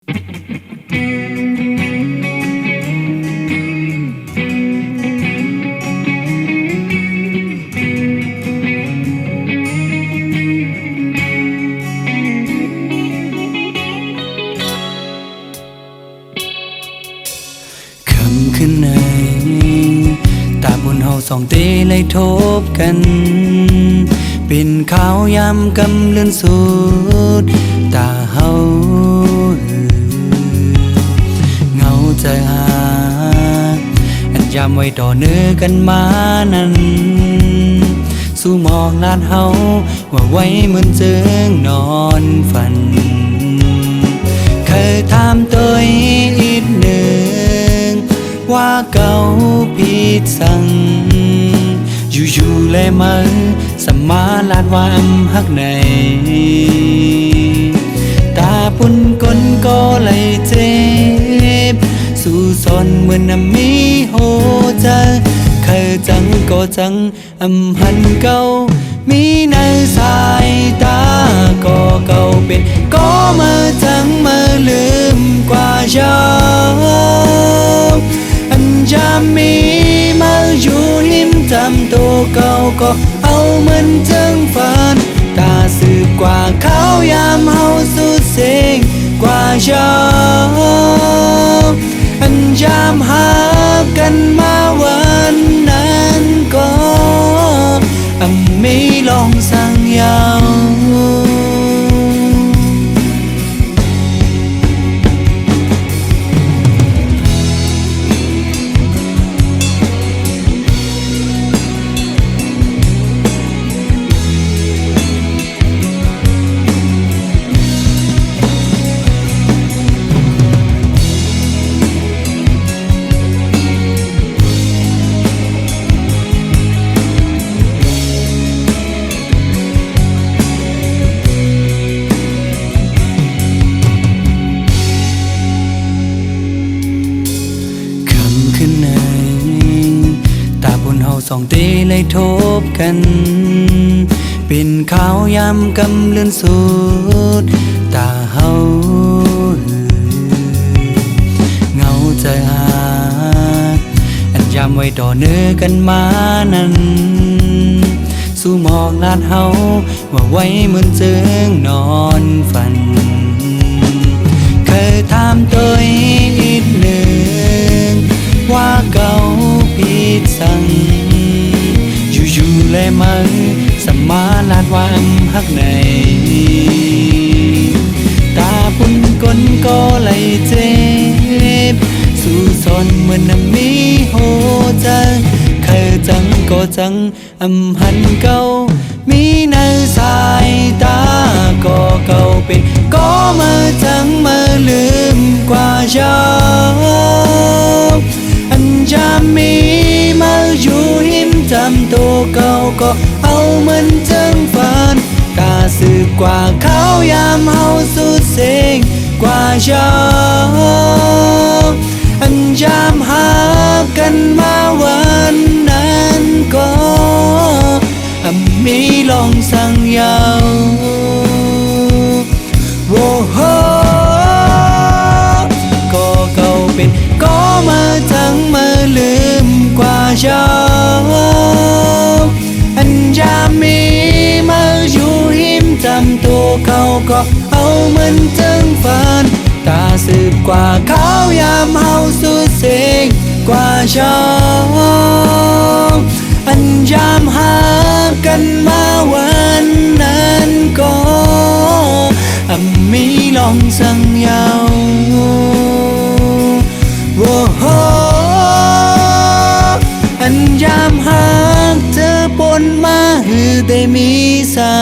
ขึ้นในตาบนเฮาสองเตเลยทบกันเป็นขาวยำกำเลื่อนสุดตาเฮาเงาใจหาอันยามไว้ต่อเนื้อกันมานั้นสู้มองลาดเฮาว่าไว้เหมือนเจิงนอนฝันเคยถามตัวอีกหนึ่งว่าเก่าผิดสั่งอยู่ๆเลยมาสมาลาดวามฮักในตาปุ่นกลก็เลยเจ็บสู่ซอนเหมือนน้ำมีโหใจเคยจังก็จังหันเก่ามีในสายตาก็เก่าเป็นก็มาจังมาลืมกว่าเช้าจะมีมาอยู่หิมจำตัวเก่าก็เอาเหมือนจังฝันตาสืบกว่าเขายามเฮาสุดเสียงกว่าเช้าจำหากันมาวันนั้นก็ไม่ลองสั่งยาวขึ้นในตาบนเฮาสองเตเลยทบกันเป็นขาวยำกำเลื่อนสุดตาเฮาเงาใจหาอันยามไว้ต่อเนื้อกันมานั้นสู้มองลาดเฮาว่าไว้เหมือนเจิงนอนฝันเคยถามตัวอีกหนึ่งว่าเก่าผิดสั่งอยู่ๆเลยมาสมาลาดวามฮักในตาปุ่นกลก็เลยเจ็บสู่ซอนเหมือนน้ำมีโหใจเคยจังก็จังหันเก่ามีในสายตาก็เก่าเป็นก็มาจังมาลืมกว่าเช้าจะมีมาอยู่หิมจำตัวเก่าก็เอาเหมือนจังฝันตาสืบกว่าเขายามเฮาสุดเสียงกว่าเช้าจำหากันมาวันนั้นก็มีลองสั่งยาวโว้โหก็เก่าเป็นก็มาจังมาลืมกว่าเช้าจะมีมาอยู่หิมจำตัวเขาก็เอาเหมือนจังฝันตาสืบกว่าเขายามเฮาสุดเสียงกว่าเช้าจำหากันมาวันนั้นก็มีลองสั่งยาวโว้โหยามหากเธอปนมาหือได้มีสา